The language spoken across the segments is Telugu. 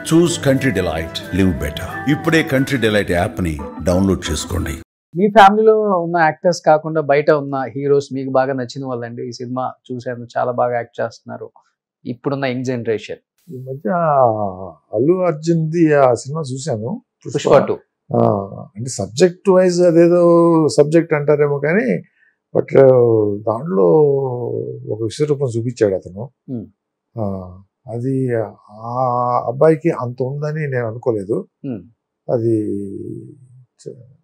చూస్ కంట్రీ డిలైట్, లివ్ బెటర్. ఇప్పుడే కంట్రీ డిలైట్ యాప్ ని డౌన్లోడ్ చేసుకోండి. మీ ఫ్యామిలీలో ఉన్న యాక్టర్స్ కాకుండా బయట ఉన్న హీరోస్ మీకు బాగా నచ్చిన వాళ్ళండి? ఈ సినిమా చూసాను, చాలా బాగా యాక్ట్ చేస్తున్నారు ఇప్పుడున్న యంగ్ జనరేషన్. ఈ మధ్య అల్లు అర్జున్ది ఆ సినిమా చూశాను, పుష్ప 2. అంటే సబ్జెక్ట్ వైజ్ అదేదో సబ్జెక్ట్ అంటారేమో కానీ, బట్ దాంట్లో ఒక విశ్వరూపం చూపించాడు అతను. అది ఆ అబ్బాయికి అంత ఉందని నేను అనుకోలేదు. అది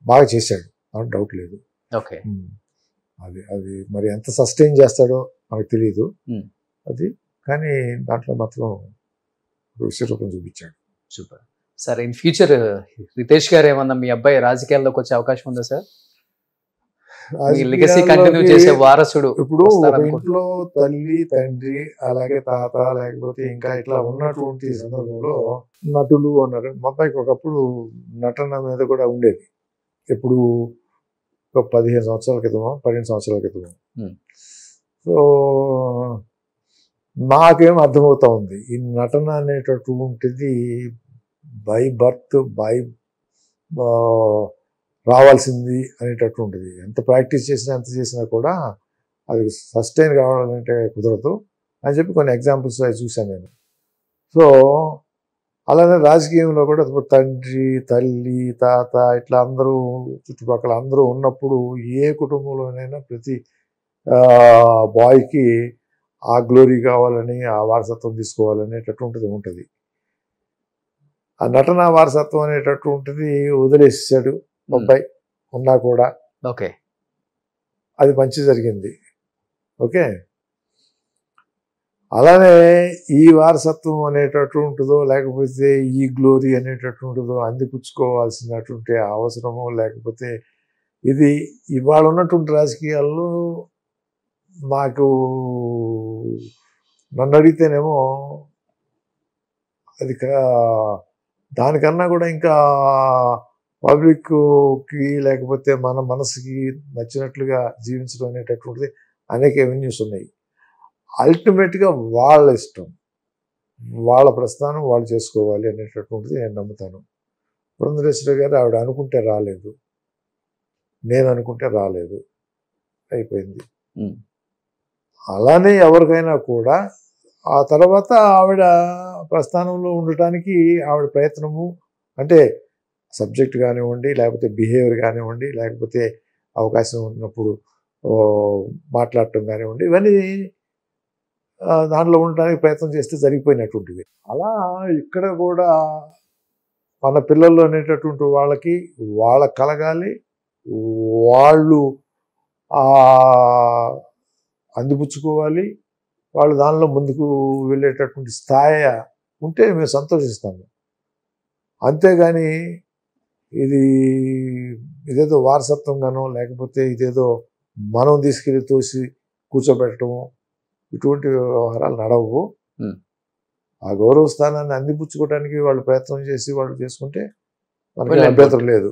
బాగా చేశాడు, డౌట్ లేదు. ఓకే, అది అది మరి ఎంత సస్టైన్ చేస్తాడో మనకు తెలియదు అది, కానీ దాంట్లో మాత్రం విశ్వరూపం చూపించాడు. Super sir. In future Ritesh గారు ఏమన్నా మీ అబ్బాయి రాజకీయాల్లోకి వచ్చే అవకాశం ఉందా సార్? లెగసీ కంటిన్యూ చేసే వారసుడు ఇప్పుడు ఇంట్లో తల్లి, తండ్రి, అలాగే తాత, లేకపోతే ఇంకా ఇట్లా ఉన్నటువంటి సందర్భంలో నటులు అన్నారు. మా అబ్బాయికి ఒకప్పుడు నటన మీద కూడా ఉండేది. ఎప్పుడు ఒక 15 సంవత్సరాల క్రితమో 12 సంవత్సరాల క్రితమో. సో నాకేం అర్థమవుతా ఉంది, ఈ నటన అనేటటువంటిది బై బర్త్ రావాల్సింది అనేటటువంటిది. ఎంత ప్రాక్టీస్ చేసినా ఎంత చేసినా కూడా అది సస్టైన్ కావాలంటే కుదరదు అని చెప్పి కొన్ని ఎగ్జాంపుల్స్ అవి చూశాను నేను. సో అలానే రాజకీయంలో కూడా తండ్రి, తల్లి, తాత ఇట్లా అందరూ చుట్టుపక్కల అందరూ ఉన్నప్పుడు ఏ కుటుంబంలోనైనా ప్రతి బాయ్కి ఆ గ్లోరీ కావాలని, ఆ వారసత్వం తీసుకోవాలనేటటువంటిది ఉంటుంది. ఆ నటన వారసత్వం అనేటటువంటిది వదిలేసాడు అబ్బాయి ఉన్నా కూడా. ఓకే, అది మంచి జరిగింది. ఓకే, అలానే ఈ వారసత్వం అనేటటువంటిదో లేకపోతే ఈ గ్లోరీ అనేటటువంటిదో అందిపుచ్చుకోవాల్సినటువంటి అవసరమో లేకపోతే ఇది ఇవాళ ఉన్నటువంటి రాజకీయాల్లో నాకు నన్ను అడిగితేనేమో అది దానికన్నా కూడా ఇంకా పబ్లిక్కి లేకపోతే మన మనసుకి నచ్చినట్లుగా జీవించడం అనేటటువంటిది అనేక ఎవెన్యూస్ ఉన్నాయి. అల్టిమేట్గా వాళ్ళ ఇష్టం, వాళ్ళ ప్రస్థానం వాళ్ళు చేసుకోవాలి అనేటటువంటిది నేను నమ్ముతాను. పురంధరేశ్వరి గారు ఆవిడ అనుకుంటే రాలేదు, నేను అనుకుంటే రాలేదు, అయిపోయింది. అలానే ఎవరికైనా కూడా ఆ తర్వాత ఆవిడ ప్రస్థానంలో ఉండటానికి ఆవిడ ప్రయత్నము, అంటే సబ్జెక్ట్ కానివ్వండి, లేకపోతే బిహేవియర్ కానివ్వండి, లేకపోతే అవకాశం ఉన్నప్పుడు మాట్లాడటం కానివ్వండి, ఇవన్నీ దాంట్లో ఉండటానికి ప్రయత్నం చేస్తే జరిగిపోయినటువంటివి. అలా ఇక్కడ కూడా మన పిల్లలు అనేటటువంటి వాళ్ళకి కలగాలి, వాళ్ళు అందిపుచ్చుకోవాలి, వాళ్ళు దానిలో ముందుకు వెళ్ళేటటువంటి స్థాయి ఉంటే మేము సంతోషిస్తాము. అంతేగాని ఇదేదో వారసత్వంగానో లేకపోతే ఇదేదో మనం తీసుకెళ్ళి తోసి కూర్చోబెట్టడము, ఇటువంటి వ్యవహారాలు నడవు. ఆ గౌరవ స్థానాన్ని అందిపుచ్చుకోవడానికి వాళ్ళు ప్రయత్నం చేసి వాళ్ళు చేసుకుంటే మనకి అభ్యంతరం లేదు.